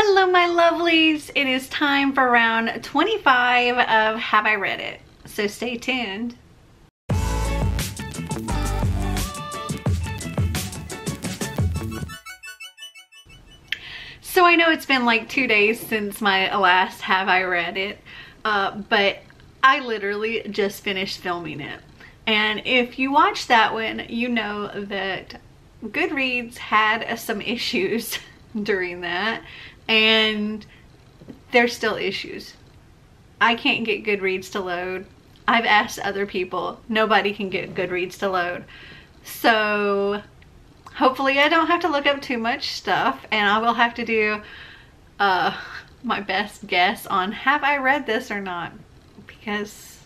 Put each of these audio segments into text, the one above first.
Hello my lovelies, it is time for round 25 of Have I Read It? So stay tuned. So I know it's been like 2 days since my last Have I Read It, but I literally just finished filming it. And if you watched that one, you know that Goodreads had some issues during that, and there's still issues. I can't get Goodreads to load. I've asked other people. Nobody can get Goodreads to load. So hopefully I don't have to look up too much stuff, and I will have to do my best guess on have I read this or not, because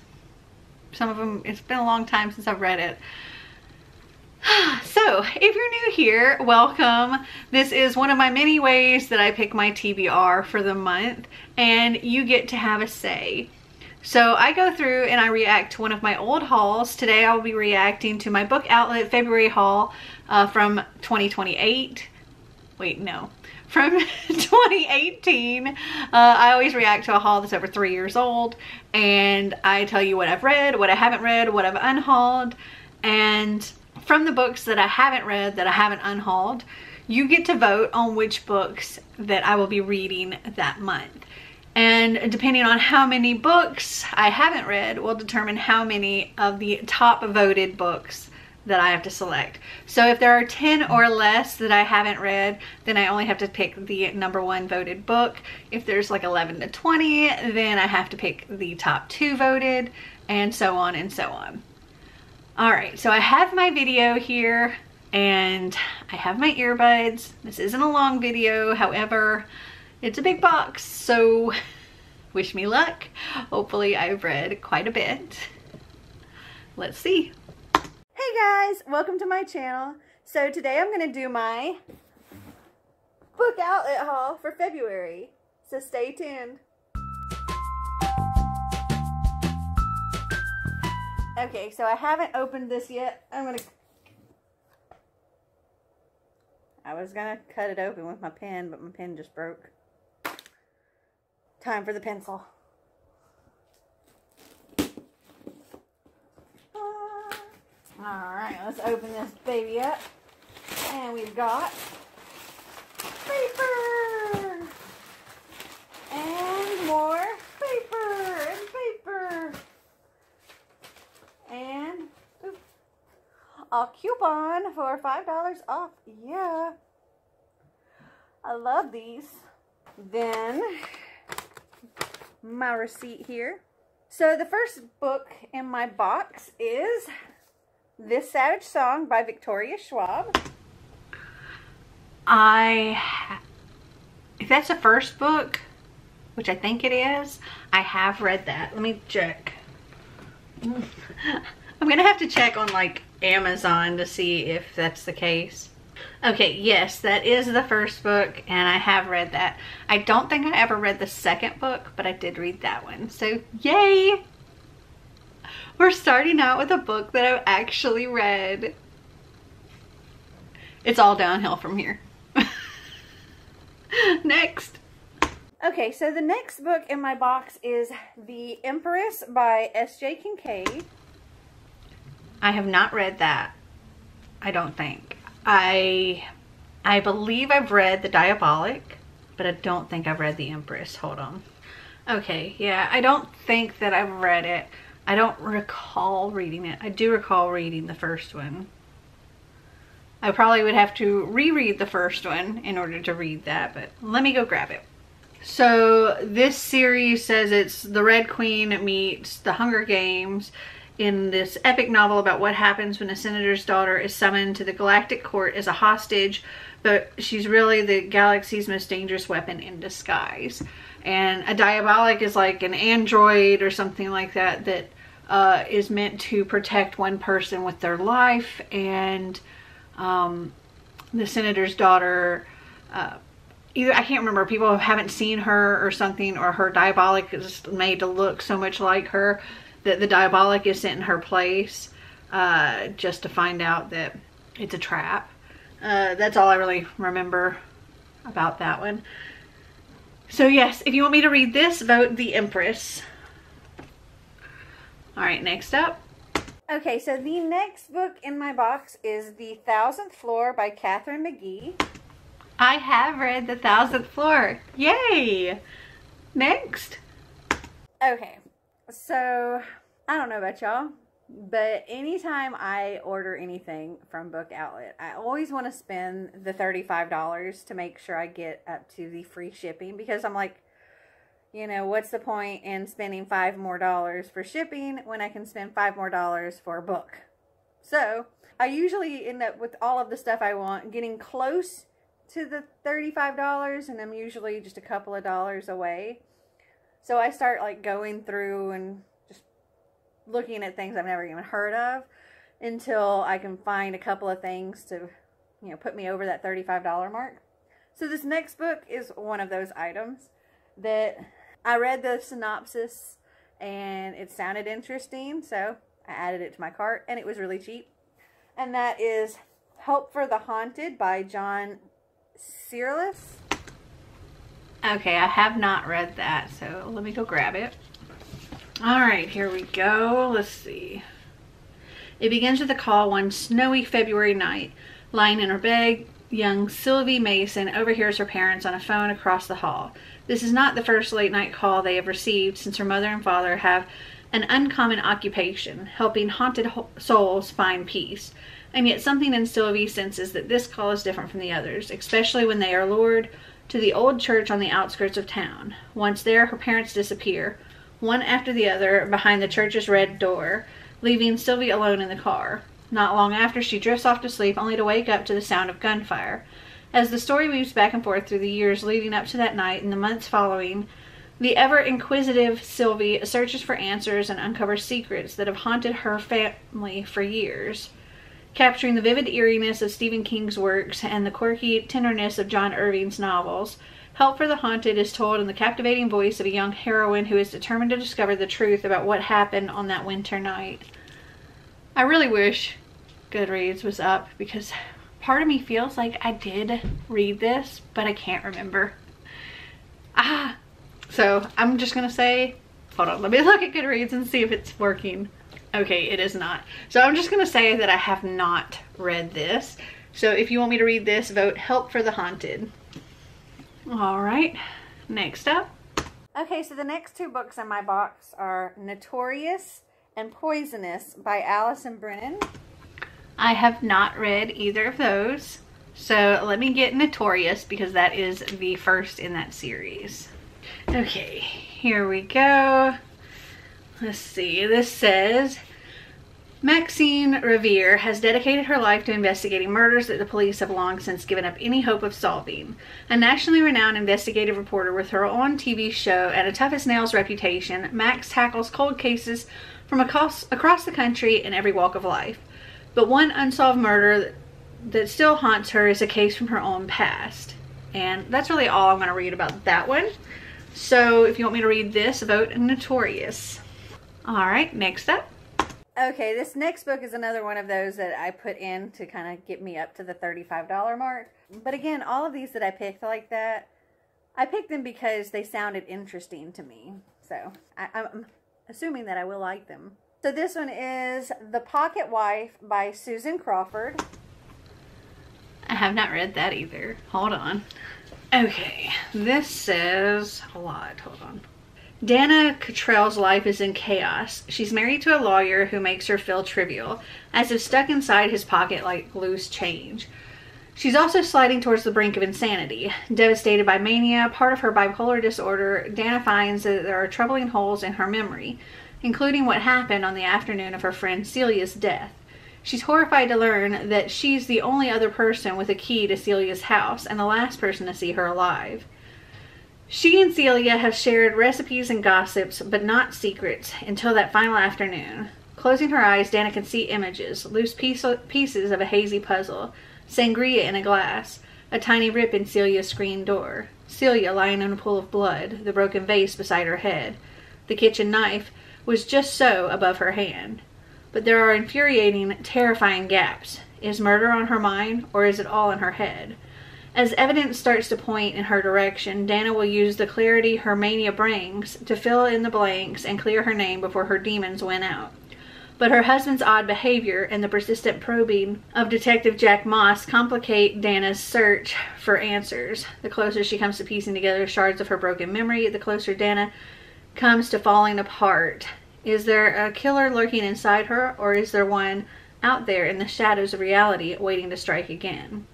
some of them, it's been a long time since I've read it. So if you're new here, welcome. This is one of my many ways that I pick my TBR for the month, and you get to have a say. So I go through and I react to one of my old hauls. Today I'll be reacting to my book outlet February haul from 2028. Wait, no. From 2018. I always react to a haul that's over 3 years old, and I tell you what I've read, what I haven't read, what I've unhauled. And from the books that I haven't read, that I haven't unhauled, you get to vote on which books that I will be reading that month. And depending on how many books I haven't read will determine how many of the top voted books that I have to select. So if there are 10 or less that I haven't read, then I only have to pick the #1 voted book. If there's like 11 to 20, then I have to pick the top 2 voted, and so on and so on. All right, so I have my video here and I have my earbuds. This isn't a long video, however, it's a big box, so wish me luck. Hopefully I've read quite a bit. Let's see. Hey guys, welcome to my channel. So today I'm gonna do my book outlet haul for February, so stay tuned. Okay, so I haven't opened this yet. I was gonna cut it open with my pen, but my pen just broke. Time for the pencil. Alright, let's open this baby up. And we've got paper! And more paper! And paper! And a coupon for $5 off. Yeah, I love these. Then my receipt here. So the first book in my box is This Savage Song by Victoria Schwab. If that's the first book, which I think it is, I have read that. Let me check. I'm gonna have to check on like Amazon to see if that's the case. Okay, yes, that is the first book, and I have read that. I don't think I ever read the second book, but I did read that one, so yay! We're starting out with a book that I've actually read. It's all downhill from here. Next. Okay, so the next book in my box is The Empress by S.J. Kincaid. I have not read that, I don't think. I believe I've read The Diabolic, but I don't think I've read The Empress. Hold on. Okay, yeah, I don't think that I've read it. I don't recall reading it. I do recall reading the first one. I probably would have to reread the first one in order to read that, but let me go grab it. So this series says it's the Red Queen meets the Hunger Games in this epic novel about what happens when a senator's daughter is summoned to the galactic court as a hostage, but she's really the galaxy's most dangerous weapon in disguise. And a diabolic is like an android or something like that that is meant to protect one person with their life, and the senator's daughter, either, I can't remember, people haven't seen her or something, or her diabolic is made to look so much like her that the diabolic is sent in her place just to find out that it's a trap. That's all I really remember about that one. So yes, if you want me to read this, vote the Empress. All right, next up. Okay, so the next book in my box is The 1,000th Floor by Katharine McGee. I have read The 1,000th Floor. Yay! Next. Okay, so I don't know about y'all, but anytime I order anything from Book Outlet, I always want to spend the $35 to make sure I get up to the free shipping, because I'm like, you know, what's the point in spending $5 more for shipping when I can spend $5 more for a book? So I usually end up with all of the stuff I want getting close to the $35, and I'm usually just a couple of dollars away. So I start like going through and just looking at things I've never even heard of until I can find a couple of things to, you know, put me over that $35 mark. So this next book is one of those items that I read the synopsis and it sounded interesting, so I added it to my cart, and it was really cheap. And that is Help for the Haunted by Jon Huckeby. Okay, I have not read that, so let me go grab it. All right, here we go. Let's see. It begins with a call one snowy February night. Lying in her bed, young Sylvie Mason overhears her parents on a phone across the hall. This is not the first late night call they have received, since her mother and father have an uncommon occupation, helping haunted souls find peace. And yet something in Sylvie senses that this call is different from the others, especially when they are lured to the old church on the outskirts of town. Once there, her parents disappear, one after the other, behind the church's red door, leaving Sylvie alone in the car. Not long after, she drifts off to sleep, only to wake up to the sound of gunfire. As the story moves back and forth through the years leading up to that night and the months following, the ever-inquisitive Sylvie searches for answers and uncovers secrets that have haunted her family for years. Capturing the vivid eeriness of Stephen King's works and the quirky tenderness of John Irving's novels, Help for the Haunted is told in the captivating voice of a young heroine who is determined to discover the truth about what happened on that winter night. I really wish Goodreads was up, because part of me feels like I did read this, but I can't remember. So I'm just gonna say, hold on, let me look at Goodreads and see if it's working. Okay, it is not. So I'm just gonna say that I have not read this. So if you want me to read this, vote Help for the Haunted. All right, next up. Okay, so the next two books in my box are Notorious and Poisonous by Allison Brennan. I have not read either of those. So let me get Notorious, because that is the first in that series. Okay, here we go. Let's see, this says, Maxine Revere has dedicated her life to investigating murders that the police have long since given up any hope of solving. A nationally renowned investigative reporter with her own TV show and a tough-as-nails reputation, Max tackles cold cases from across the country in every walk of life. But one unsolved murder that still haunts her is a case from her own past. And that's really all I'm going to read about that one. So if you want me to read this, vote Notorious. All right, next up. Okay, this next book is another one of those that I put in to kind of get me up to the $35 mark. But again, all of these that I picked like that, I picked them because they sounded interesting to me. So I'm assuming that I will like them. So this one is The Pocket Wife by Susan Crawford. I have not read that either. Hold on. Okay, this says a lot. Hold on. Dana Cottrell's life is in chaos. She's married to a lawyer who makes her feel trivial, as if stuck inside his pocket like loose change. She's also sliding towards the brink of insanity. Devastated by mania, part of her bipolar disorder, Dana finds that there are troubling holes in her memory, including what happened on the afternoon of her friend Celia's death. She's horrified to learn that she's the only other person with a key to Celia's house and the last person to see her alive. She and Celia have shared recipes and gossips, but not secrets, until that final afternoon. Closing her eyes, Dana can see images, loose pieces of a hazy puzzle, sangria in a glass, a tiny rip in Celia's screen door, Celia lying in a pool of blood, the broken vase beside her head. The kitchen knife was just so above her hand. But there are infuriating, terrifying gaps. Is murder on her mind, or is it all in her head? As evidence starts to point in her direction, Dana will use the clarity her mania brings to fill in the blanks and clear her name before her demons win out. But her husband's odd behavior and the persistent probing of Detective Jack Moss complicate Dana's search for answers. The closer she comes to piecing together shards of her broken memory, the closer Dana comes to falling apart. Is there a killer lurking inside her, or is there one out there in the shadows of reality waiting to strike again?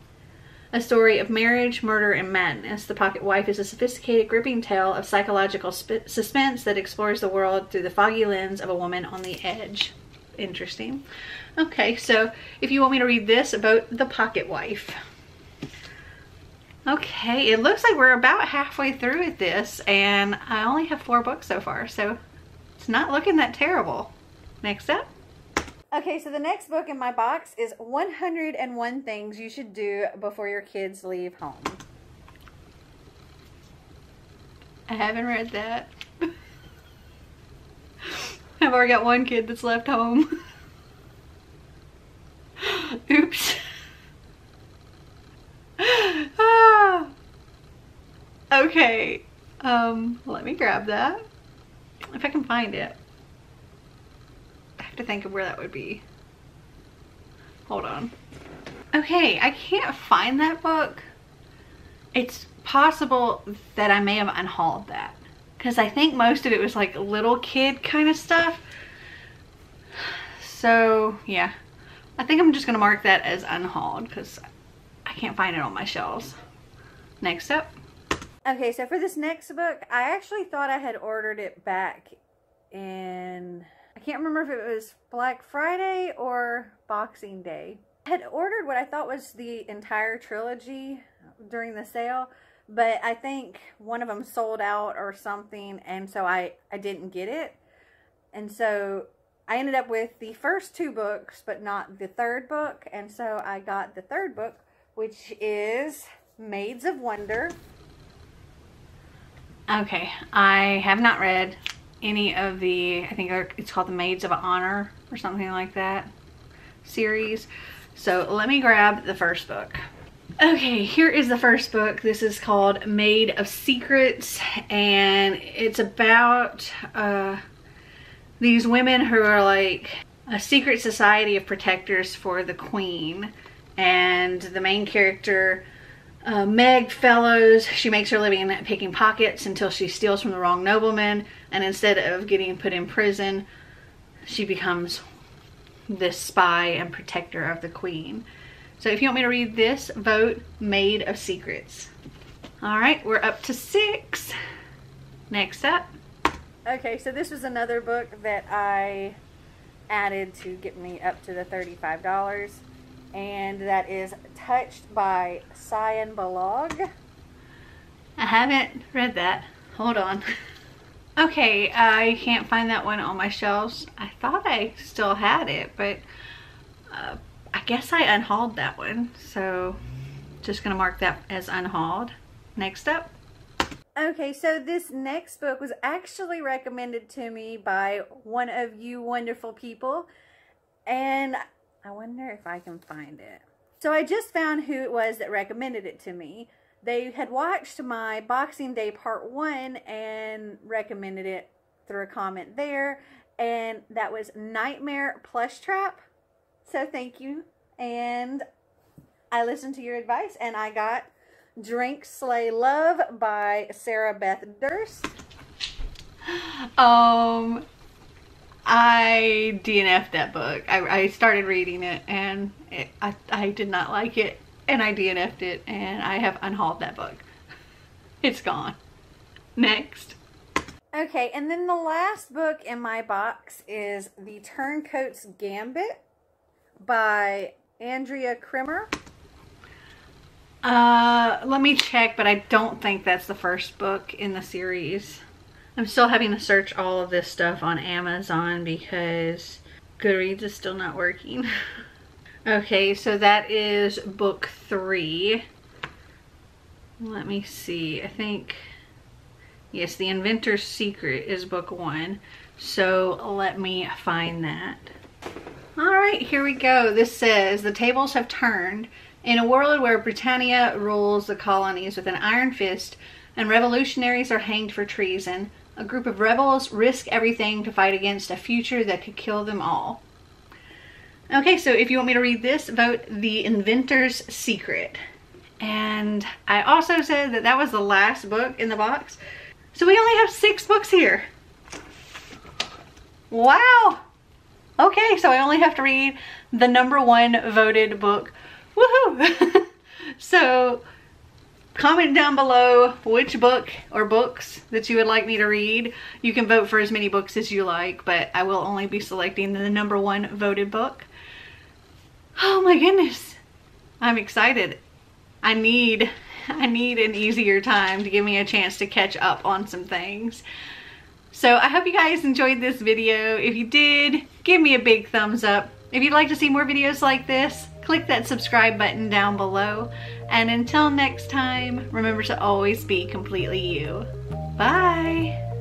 A story of marriage, murder, and madness. The Pocket Wife is a sophisticated, gripping tale of psychological suspense that explores the world through the foggy lens of a woman on the edge. Interesting. Okay, so if you want me to read this about The Pocket Wife. Okay, it looks like we're about halfway through with this, and I only have 4 books so far, so it's not looking that terrible. Next up. Okay, so the next book in my box is 101 Things You Should Do Before Your Kids Leave Home. I haven't read that. I've already got one kid that's left home. Oops. Ah. Okay, let me grab that. If I can find it. To think of where that would be. Hold on. Okay, I can't find that book. It's possible that I may have unhauled that, because I think most of it was like little kid kind of stuff. So yeah, I think I'm just gonna mark that as unhauled because I can't find it on my shelves. Next up. Okay, so for this next book, I actually thought I had ordered it back in, I can't remember if it was Black Friday or Boxing Day. I had ordered what I thought was the entire trilogy during the sale, but I think one of them sold out or something, and so I didn't get it. And so I ended up with the first 2 books, but not the 3rd book, and so I got the 3rd book, which is Maids of Wonder. Okay, I have not read any of the, I think it's called the Maids of Honor or something like that series. So let me grab the first book. Okay, here is the first book. This is called Maid of Secrets, and it's about these women who are like a secret society of protectors for the queen. And the main character, Meg Fellows, she makes her living picking pockets until she steals from the wrong nobleman, and instead of getting put in prison, she becomes this spy and protector of the queen. So if you want me to read this, vote Maid of Secrets. All right, we're up to 6. Next up. Okay, so this was another book that I added to get me up to the $35. And that is Touched by Cyan Balog. I haven't read that. Hold on. Okay, I can't find that one on my shelves. I thought I still had it, but I guess I unhauled that one. So just gonna mark that as unhauled. Next up. Okay, so this next book was actually recommended to me by one of you wonderful people, and I wonder if I can find it. So I just found who it was that recommended it to me. They had watched my Boxing Day Part 1 and recommended it through a comment there, and that was Nightmare Plush Trap. So thank you, and I listened to your advice, and I got Drink Slay Love by Sarah Beth Durst. I DNF'd that book. I started reading it, and I did not like it, and I DNF'd it, and I have unhauled that book. It's gone. Next. Okay, and then the last book in my box is The Turncoat's Gambit by Andrea Krimmer. Let me check, but I don't think that's the first book in the series. I'm still having to search all of this stuff on Amazon because Goodreads is still not working. Okay, so that is book 3. Let me see. I think, yes, The Inventor's Secret is book 1. So let me find that. All right, here we go. This says, the tables have turned. In a world where Britannia rules the colonies with an iron fist and revolutionaries are hanged for treason, a group of rebels risk everything to fight against a future that could kill them all. Okay, so if you want me to read this, vote The Inventor's Secret. And I also said that that was the last book in the box. So we only have 6 books here. Wow. Okay, so I only have to read the #1 voted book. Woohoo! So comment down below which book or books that you would like me to read. You can vote for as many books as you like, but I will only be selecting the #1 voted book. Oh my goodness. I'm excited. I need an easier time to give me a chance to catch up on some things. So I hope you guys enjoyed this video. If you did, give me a big thumbs up. If you'd like to see more videos like this, click that subscribe button down below. And until next time, remember to always be completely you. Bye.